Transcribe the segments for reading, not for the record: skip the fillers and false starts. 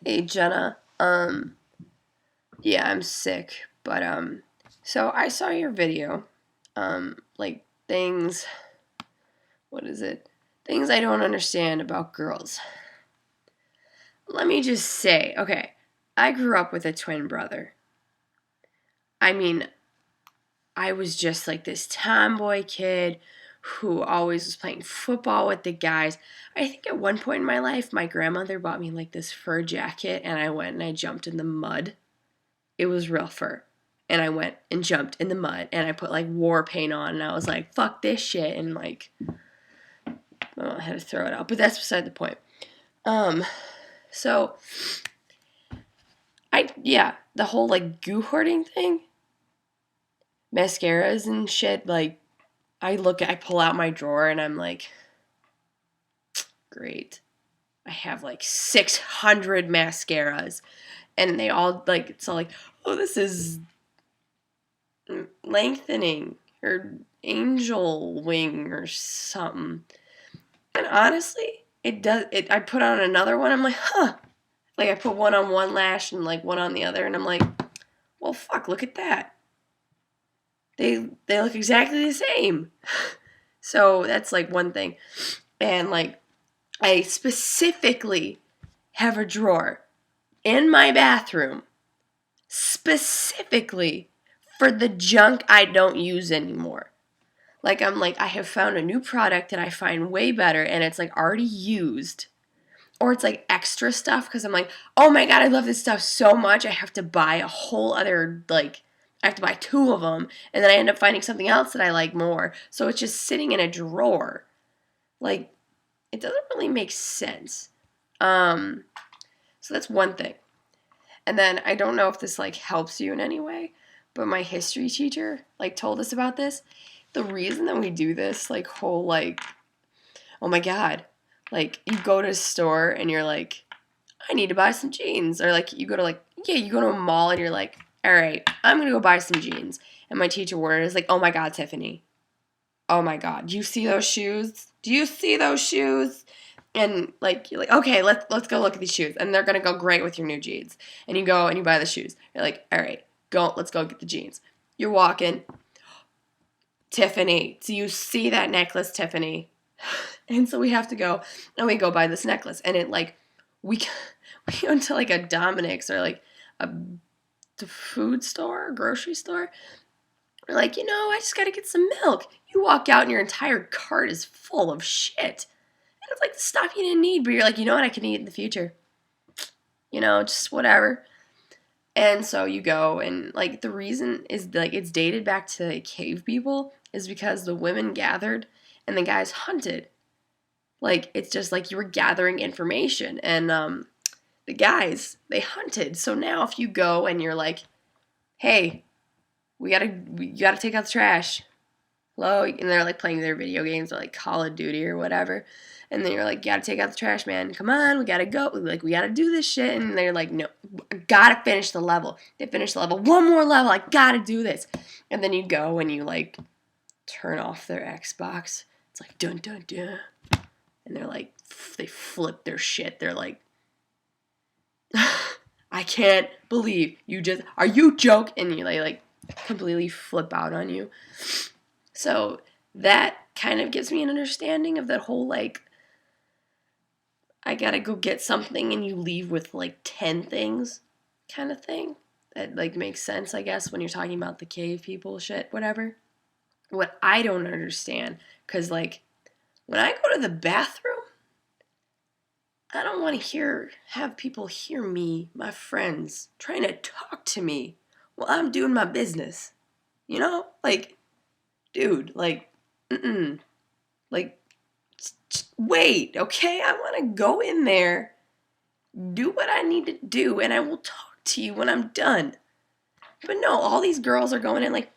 Hey Jenna, yeah, I'm sick, but so I saw your video, like things, what is it? Things I don't understand about girls. Let me just say, okay, I grew up with a twin brother. I mean, I was just like this tomboy kid who always was playing football with the guys. I think at one point in my life, my grandmother bought me like this fur jacket, and I went and I jumped in the mud. It was real fur. And I went and jumped in the mud and I put like war paint on and I was like, fuck this shit. And like, well, I had to throw it out. But that's beside the point. Um, so yeah, the whole like goo hoarding thing, mascaras and shit, like, I pull out my drawer and I'm like, great. I have like 600 mascaras. And they all like, it's all like, oh, this is lengthening or angel wing or something. And honestly, it does. It. I put on another one. I'm like, huh. Like I put one on one lash and like one on the other, and I'm like, well, fuck. Look at that. They look exactly the same. So that's like one thing. And like I specifically have a drawer in my bathroom specifically for the junk I don't use anymore. Like I'm like I have found a new product that I find way better and it's like already used, or it's like extra stuff because I'm like, oh my god, I love this stuff so much. I have to buy a whole other, like, I have to buy two of them, and then I end up finding something else that I like more. So it's just sitting in a drawer. Like, it doesn't really make sense. Um, so that's one thing. And then I don't know if this like helps you in any way, but my history teacher like told us about this. The reason that we do this like whole like, oh my god, like you go to a store and you're like, I need to buy some jeans. Or like you go to like, yeah, you go to a mall and you're like, all right, I'm going to go buy some jeans. And my teacher word is like, oh my God, Tiffany. Oh my God. Do you see those shoes? Do you see those shoes? And like, you're like, okay, let's go look at these shoes. And they're going to go great with your new jeans. And you go and you buy the shoes. You're like, all right, let's go get the jeans. You're walking. Tiffany, do you see that necklace, Tiffany? And so we have to go and we go buy this necklace. And it like, we we went to like a Dominick's or like a food store, a grocery store. We're like, I just gotta get some milk. You walk out and your entire cart is full of shit. And it's like the stuff you didn't need, but you're like, you know what, I can eat in the future. Just whatever. And so you go and like the reason is like it's dated back to cave people is because the women gathered and the guys hunted. Like it's just like you were gathering information and the guys, they hunted. So now if you go and you're like, hey, you gotta take out the trash. Hello? And they're like playing their video games or like Call of Duty or whatever. And then you're like, you gotta take out the trash, man. Come on, we gotta go. Like, we gotta do this shit. And they're like, no, I gotta finish the level. They finish the level. One more level. I gotta do this. And then you go and you like turn off their Xbox. It's like dun dun dun. And they're like, they flip their shit. They're like, I can't believe you just, are you joking? And you like completely flip out on you. So that kind of gives me an understanding of that whole like, I gotta go get something and you leave with like 10 things kind of thing. That like makes sense, I guess, when you're talking about the cave people shit, whatever. What I don't understand, because like when I go to the bathroom, I don't want to have people hear me, my friends, trying to talk to me while I'm doing my business. Like, dude, like, like, wait, okay? I want to go in there, do what I need to do, and I will talk to you when I'm done. But no, all these girls are going in like,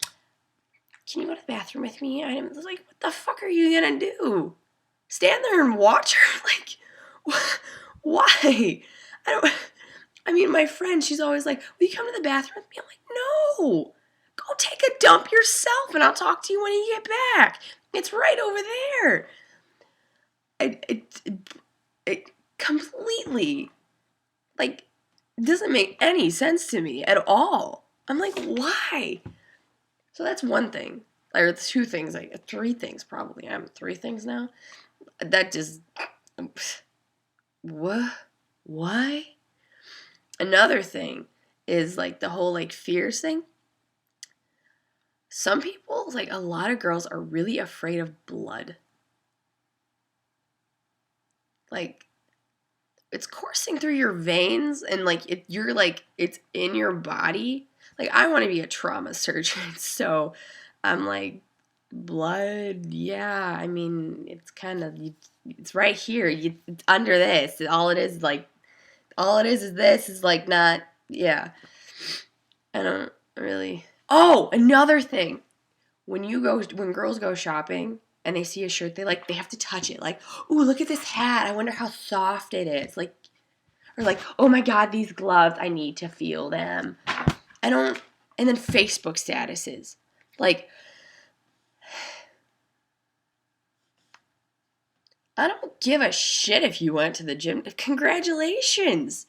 can you go to the bathroom with me? I'm like, what the fuck are you gonna do? Stand there and watch her? Like, why? I don't. I mean, my friend, she's always like, will you come to the bathroom with me? I'm like, no. Go take a dump yourself and I'll talk to you when you get back. It's right over there. It completely, like, It doesn't make any sense to me at all. I'm like, why? So that's one thing. Or 2 things, 3 things probably. I'm 3 things now. That just, what? Why? Another thing is like the whole like fears thing. Some people, like a lot of girls, are really afraid of blood. Like, it's coursing through your veins and like you're like it's in your body. Like, I want to be a trauma surgeon, so I'm like, blood, yeah. I mean, it's kind of, it's right here. It's under this. All it is this is like not, yeah. I don't really. Oh, another thing. When girls go shopping and they see a shirt they have to touch it. Like, ooh, look at this hat. I wonder how soft it is. Like, or like, oh my god, these gloves, I need to feel them. And then Facebook statuses. Like, I don't give a shit if you went to the gym. Congratulations.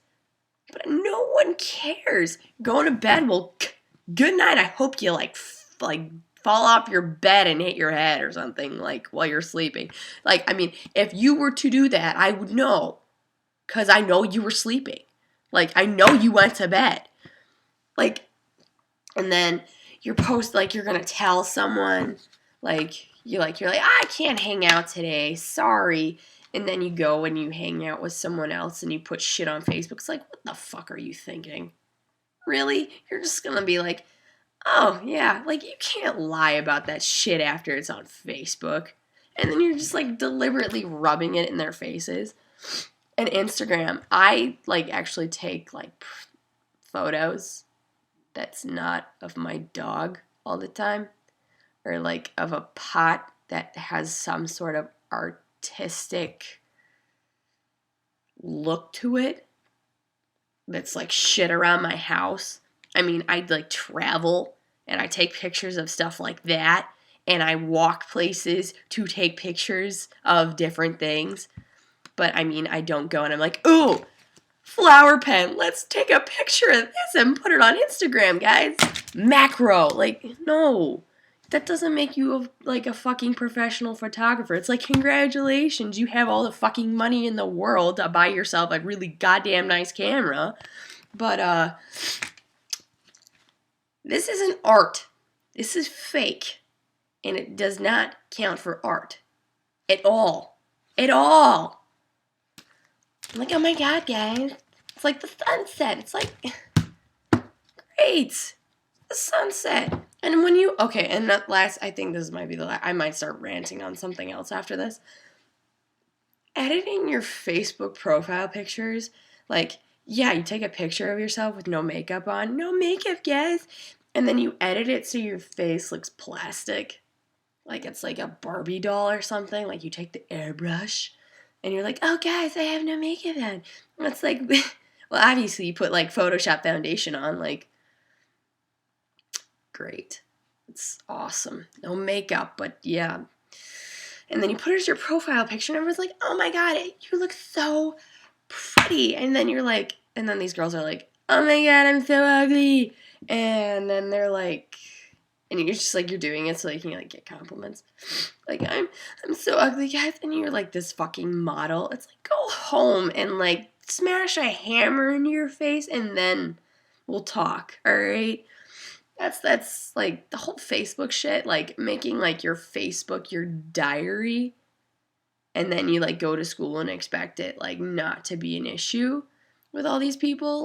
But no one cares. Going to bed, well, good night. I hope you like fall off your bed and hit your head or something like while you're sleeping. Like, I mean, if you were to do that, I would know. Because I know you were sleeping. Like, I know you went to bed. Like, and then you're you're going to tell someone, you're like, I can't hang out today. Sorry. And then you go and you hang out with someone else and you put shit on Facebook. It's like, what the fuck are you thinking? Really? You're just going to be like, oh, yeah. Like, you can't lie about that shit after it's on Facebook. And then you're just, like, deliberately rubbing it in their faces. And Instagram, I, actually take, photos that's not of my dog all the time. Or, of a pot that has some sort of artistic look to it. That's, shit around my house. I mean, I, travel, and I take pictures of stuff like that. And I walk places to take pictures of different things. But, I mean, I don't go and I'm like, ooh, flower pen, let's take a picture of this and put it on Instagram, guys. Macro. No. That doesn't make you a fucking professional photographer. It's like, congratulations, you have all the fucking money in the world to buy yourself a really goddamn nice camera. But, this isn't art. This is fake. And it does not count for art. At all. At all. I'm like, oh my god, guys. It's like the sunset. It's like, great. The sunset. And when you, okay, and that last, I think this might be the last, I might start ranting on something else after this. Editing your Facebook profile pictures, yeah, you take a picture of yourself with no makeup on. No makeup, guys. And then you edit it so your face looks plastic. Like it's like a Barbie doll or something. Like you take the airbrush and you're like, oh, guys, I have no makeup on. And it's like, well, obviously you put Photoshop foundation on. Great. It's awesome. No makeup, but yeah. And then you put it as your profile picture and everyone's like, oh my god, you look so pretty. And then you're like, and then these girls are like, oh my god, I'm so ugly. And then they're like, and you're just you're doing it so you can get compliments. I'm so ugly, guys. And you're this fucking model. It's go home and smash a hammer into your face and then we'll talk, alright? That's the whole Facebook shit, making your Facebook your diary, and then you go to school and expect it not to be an issue with all these people.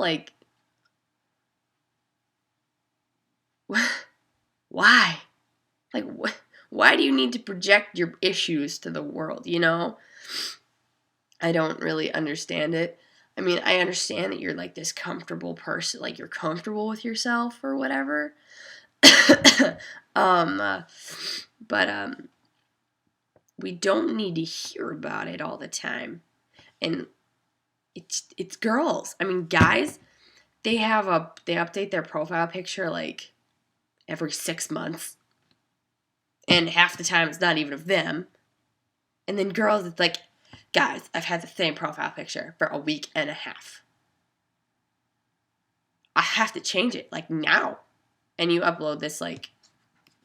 Why? Why do you need to project your issues to the world, I don't really understand it. I mean, I understand that you're this comfortable person, you're comfortable with yourself or whatever. But we don't need to hear about it all the time. And it's girls. I mean, guys, they update their profile picture every 6 months. And half the time it's not even of them. And then girls, it's guys, I've had the same profile picture for a week and a half. I have to change it, like, now. And you upload this, like,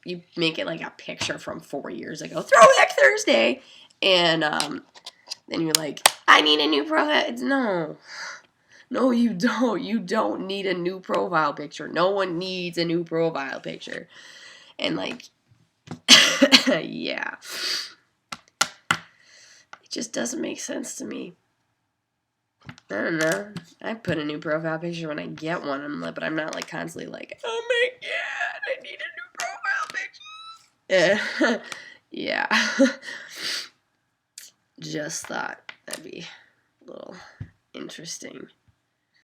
you make it like a picture from 4 years ago, Throwback Thursday, and then you're like, I need a new profile. No, you don't. You don't need a new profile picture. No one needs a new profile picture. And, like, yeah. It just doesn't make sense to me. I don't know. I put a new profile picture when I get one, but I'm not, like, constantly like, oh my god, I need a new profile picture. Yeah. Just thought that'd be a little interesting.